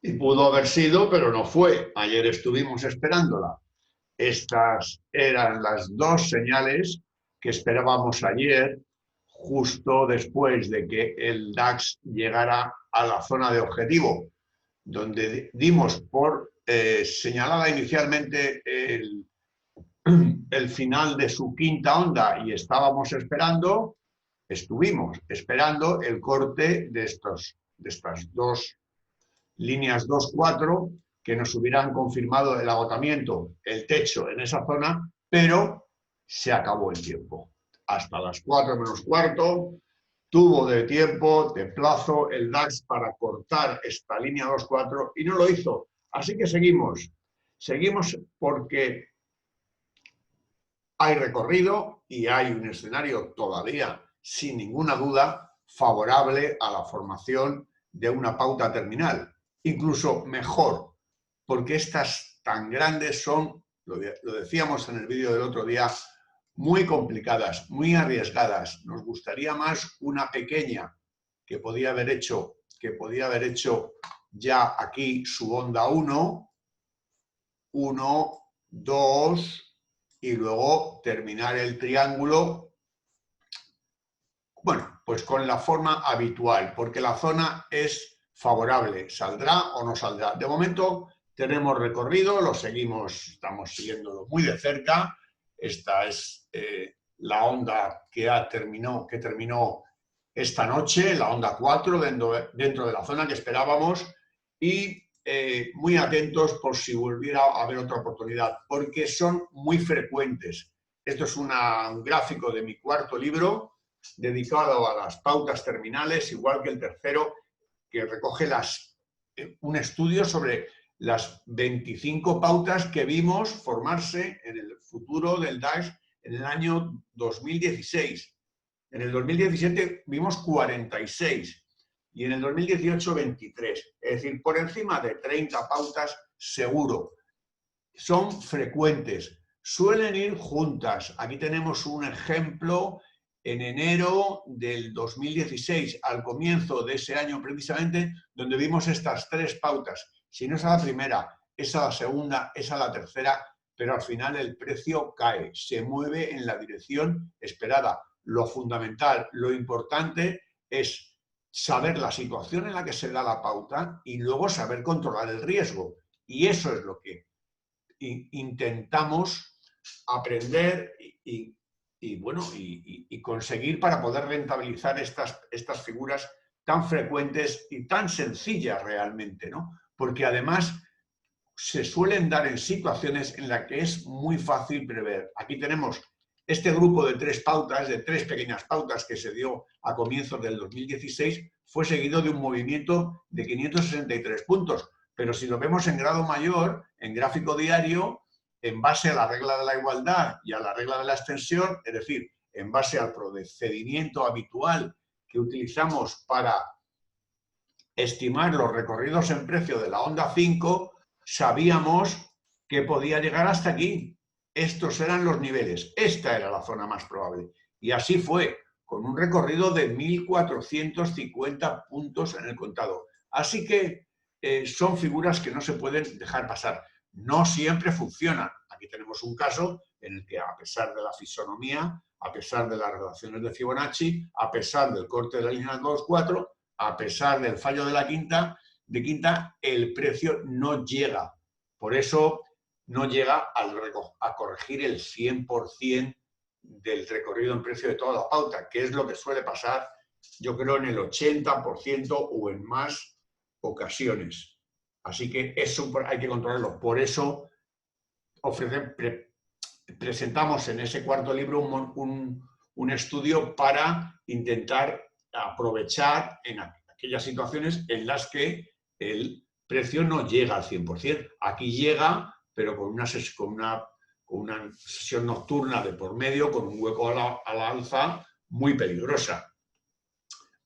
Y pudo haber sido, pero no fue. Ayer estuvimos esperándola. Estas eran las dos señales que esperábamos ayer, justo después de que el DAX llegara a la zona de objetivo, donde dimos por señalada inicialmente el final de su quinta onda y estuvimos esperando el corte de estas dos líneas 2-4 que nos hubieran confirmado el agotamiento, el techo en esa zona, pero se acabó el tiempo. Hasta las 4 menos cuarto tuvo de tiempo, de plazo, el DAX para cortar esta línea 2-4 y no lo hizo. Así que seguimos. Seguimos porque hay recorrido y hay un escenario todavía, sin ninguna duda, favorable a la formación de una pauta terminal. Incluso mejor, porque estas tan grandes son, lo decíamos en el vídeo del otro día, muy complicadas, muy arriesgadas. Nos gustaría más una pequeña que podía haber hecho ya aquí su onda 1, 2, y luego terminar el triángulo, bueno, pues con la forma habitual, porque la zona es favorable, saldrá o no saldrá. De momento tenemos recorrido, lo seguimos, estamos siguiéndolo muy de cerca. Esta es la onda que terminó esta noche, la onda 4, dentro de la zona que esperábamos, y muy atentos por si volviera a haber otra oportunidad, porque son muy frecuentes. Esto es un gráfico de mi cuarto libro, dedicado a las pautas terminales, igual que el tercero, que recoge un estudio sobre las 25 pautas que vimos formarse en el futuro del DAX en el año 2016. En el 2017 vimos 46 y en el 2018 23. Es decir, por encima de 30 pautas seguro. Son frecuentes, suelen ir juntas. Aquí tenemos un ejemplo en enero del 2016, al comienzo de ese año precisamente, donde vimos estas tres pautas. Si no es a la primera, es a la segunda, es a la tercera, pero al final el precio cae, se mueve en la dirección esperada. Lo fundamental, lo importante es saber la situación en la que se da la pauta y luego saber controlar el riesgo. Y eso es lo que intentamos aprender y conseguir para poder rentabilizar estas figuras tan frecuentes y tan sencillas realmente, ¿no? Porque además se suelen dar en situaciones en las que es muy fácil prever. Aquí tenemos este grupo de tres pautas, de tres pequeñas pautas que se dio a comienzos del 2016, fue seguido de un movimiento de 563 puntos. Pero si lo vemos en grado mayor, en gráfico diario, en base a la regla de la igualdad y a la regla de la extensión, es decir, en base al procedimiento habitual que utilizamos para estimar los recorridos en precio de la onda 5, sabíamos que podía llegar hasta aquí. Estos eran los niveles, esta era la zona más probable. Y así fue, con un recorrido de 1.450 puntos en el contado. Así que son figuras que no se pueden dejar pasar. No siempre funcionan. Aquí tenemos un caso en el que, a pesar de la fisonomía, a pesar de las relaciones de Fibonacci, a pesar del corte de la línea 2-4, a pesar del fallo de la quinta, el precio no llega. Por eso no llega a corregir el 100% del recorrido en precio de toda la pauta, que es lo que suele pasar, yo creo, en el 80% o en más ocasiones. Así que eso hay que controlarlo. Por eso presentamos en ese cuarto libro un estudio para intentar aprovechar en aquellas situaciones en las que el precio no llega al 100%. Aquí llega, pero con una sesión nocturna de por medio, con un hueco a la alza muy peligrosa.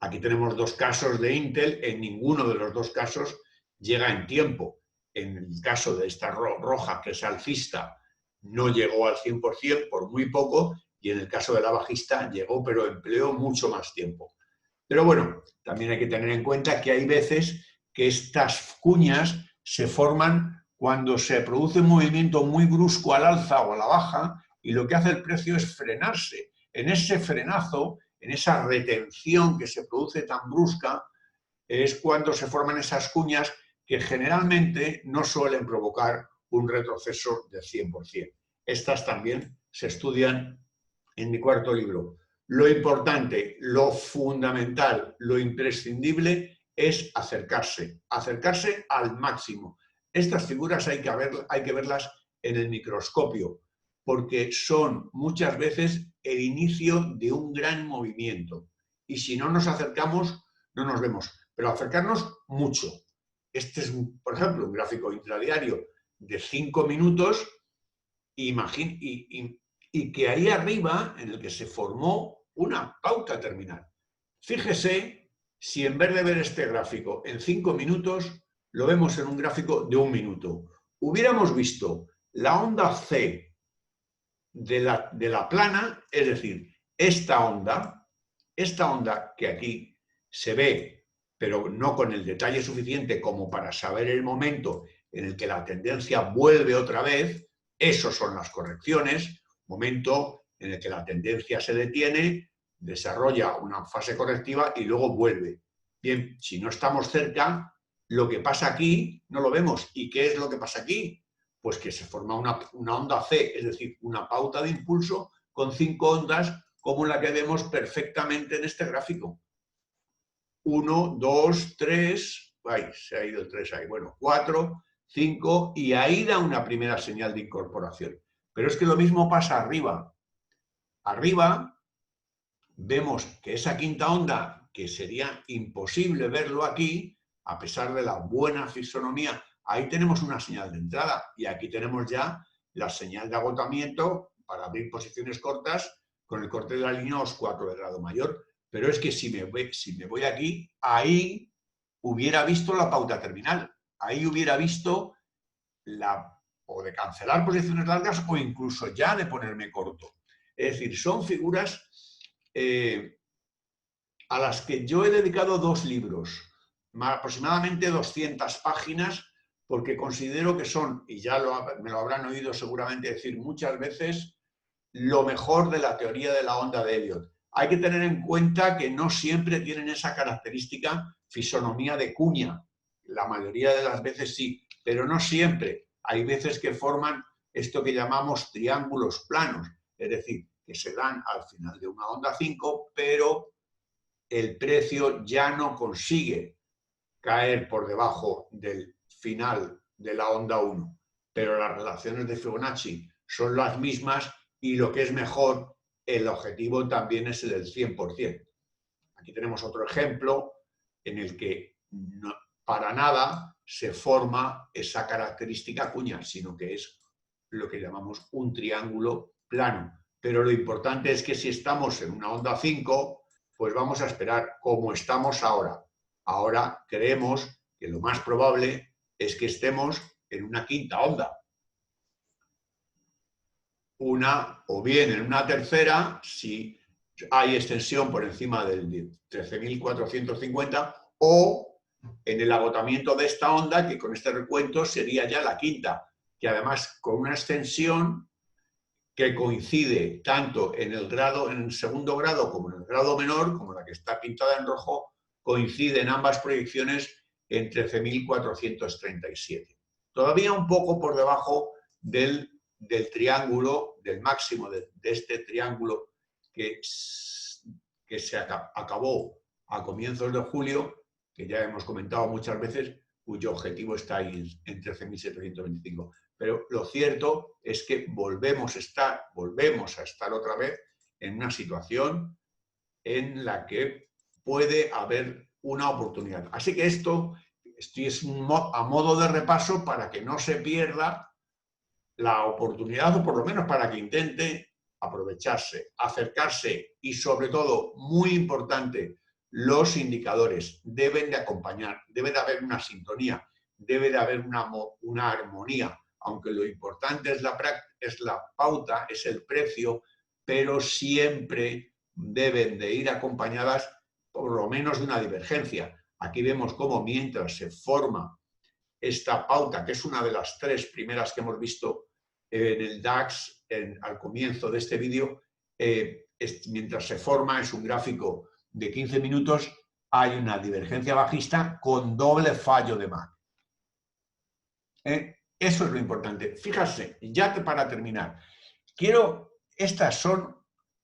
Aquí tenemos dos casos de Intel, en ninguno de los dos casos llega en tiempo. En el caso de esta roja, que es alcista, no llegó al 100% por muy poco, y en el caso de la bajista llegó, pero empleó mucho más tiempo. Pero bueno, también hay que tener en cuenta que hay veces que estas cuñas se forman cuando se produce un movimiento muy brusco al alza o a la baja y lo que hace el precio es frenarse. En ese frenazo, en esa retención que se produce tan brusca, es cuando se forman esas cuñas que generalmente no suelen provocar un retroceso del 100%. Estas también se estudian en mi cuarto libro. Lo importante, lo fundamental, lo imprescindible es acercarse al máximo. Estas figuras hay que verlas en el microscopio, porque son muchas veces el inicio de un gran movimiento. Y si no nos acercamos, no nos vemos. Pero acercarnos mucho. Este es, por ejemplo, un gráfico intradiario de 5 minutos y que ahí arriba, en el que se formó una pauta terminal. Fíjese si en vez de ver este gráfico en 5 minutos, lo vemos en un gráfico de 1 minuto. Hubiéramos visto la onda C de la plana, es decir, esta onda que aquí se ve, pero no con el detalle suficiente como para saber el momento en el que la tendencia vuelve otra vez, esos son las correcciones, momento en el que la tendencia se detiene, desarrolla una fase correctiva y luego vuelve. Bien, si no estamos cerca, lo que pasa aquí no lo vemos. ¿Y qué es lo que pasa aquí? Pues que se forma una onda C, es decir, una pauta de impulso con 5 ondas como la que vemos perfectamente en este gráfico. 1, 2, 3, ay, se ha ido el 3 ahí, bueno, 4, 5, y ahí da una primera señal de incorporación. Pero es que lo mismo pasa arriba. Arriba vemos que esa quinta onda, que sería imposible verlo aquí, a pesar de la buena fisonomía, ahí tenemos una señal de entrada y aquí tenemos ya la señal de agotamiento para abrir posiciones cortas con el corte de la línea OS 4 de grado mayor. Pero es que si me voy aquí, ahí hubiera visto la pauta terminal, ahí hubiera visto o de cancelar posiciones largas o incluso ya de ponerme corto. Es decir, son figuras a las que yo he dedicado 2 libros, aproximadamente 200 páginas, porque considero que son, y ya me lo habrán oído seguramente decir muchas veces, lo mejor de la teoría de la onda de Elliott. Hay que tener en cuenta que no siempre tienen esa característica fisonomía de cuña. La mayoría de las veces sí, pero no siempre. Hay veces que forman esto que llamamos triángulos planos, es decir, que se dan al final de una onda 5, pero el precio ya no consigue caer por debajo del final de la onda 1. Pero las relaciones de Fibonacci son las mismas y lo que es mejor, el objetivo también es el del 100%. Aquí tenemos otro ejemplo en el que no, para nada se forma esa característica cuña, sino que es lo que llamamos un triángulo plano. Pero lo importante es que si estamos en una onda 5, pues vamos a esperar como estamos ahora. Ahora creemos que lo más probable es que estemos en una quinta onda. O bien en una tercera, si hay extensión por encima del 13.450, o en el agotamiento de esta onda, que con este recuento sería ya la quinta, que además con una extensión que coincide tanto en el segundo grado como en el grado menor, como la que está pintada en rojo, coincide en ambas proyecciones en 13.437. Todavía un poco por debajo del triángulo, del máximo de este triángulo que se acabó a comienzos de julio, que ya hemos comentado muchas veces, cuyo objetivo está ahí en 13.725. Pero lo cierto es que volvemos a estar otra vez en una situación en la que puede haber una oportunidad. Así que esto es a modo de repaso para que no se pierda la oportunidad, o por lo menos para que intente aprovecharse, acercarse y, sobre todo, muy importante, los indicadores deben de acompañar, debe de haber una sintonía, debe de haber una armonía, aunque lo importante es la pauta, es el precio, pero siempre deben de ir acompañadas por lo menos de una divergencia. Aquí vemos cómo mientras se forma esta pauta, que es una de las 3 primeras que hemos visto en el DAX al comienzo de este vídeo, mientras se forma, es un gráfico de 15 minutos, hay una divergencia bajista con doble fallo de MACD. Eso es lo importante. Fíjate, ya para terminar, estas son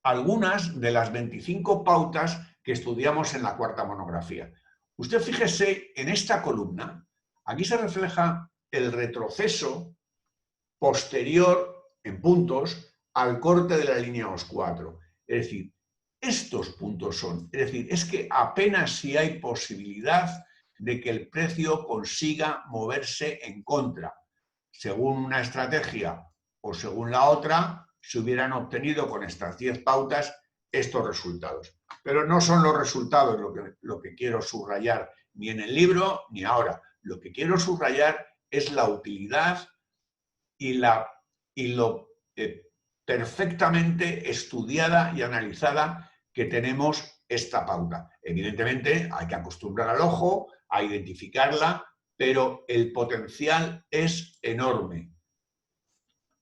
algunas de las 25 pautas que estudiamos en la cuarta monografía. Usted fíjese en esta columna, aquí se refleja el retroceso posterior en puntos al corte de la línea OS 4. Es decir, estos puntos son, es decir, es que apenas si hay posibilidad de que el precio consiga moverse en contra. Según una estrategia o según la otra, se hubieran obtenido con estas 10 pautas estos resultados. Pero no son los resultados lo que quiero subrayar ni en el libro ni ahora. Lo que quiero subrayar es la utilidad y lo perfectamente estudiada y analizada que tenemos esta pauta. Evidentemente hay que acostumbrar al ojo a identificarla, pero el potencial es enorme.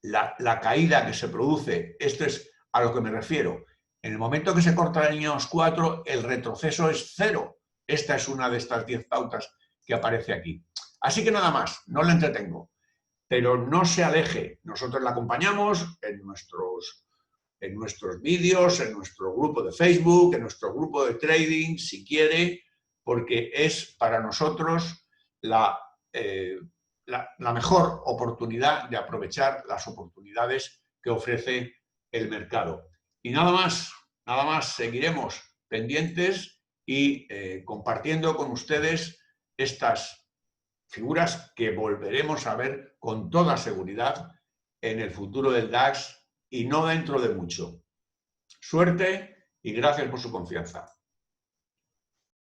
La caída que se produce, esto es a lo que me refiero, en el momento que se corta la línea OS 4, el retroceso es 0. Esta es una de estas 10 pautas que aparece aquí. Así que nada más, no le entretengo. Pero no se aleje. Nosotros la acompañamos en nuestros vídeos, en nuestro grupo de Facebook, en nuestro grupo de trading, si quiere, porque es para nosotros la mejor oportunidad de aprovechar las oportunidades que ofrece el mercado. Y nada más, seguiremos pendientes y compartiendo con ustedes estas figuras que volveremos a ver con toda seguridad en el futuro del DAX y no dentro de mucho. Suerte y gracias por su confianza.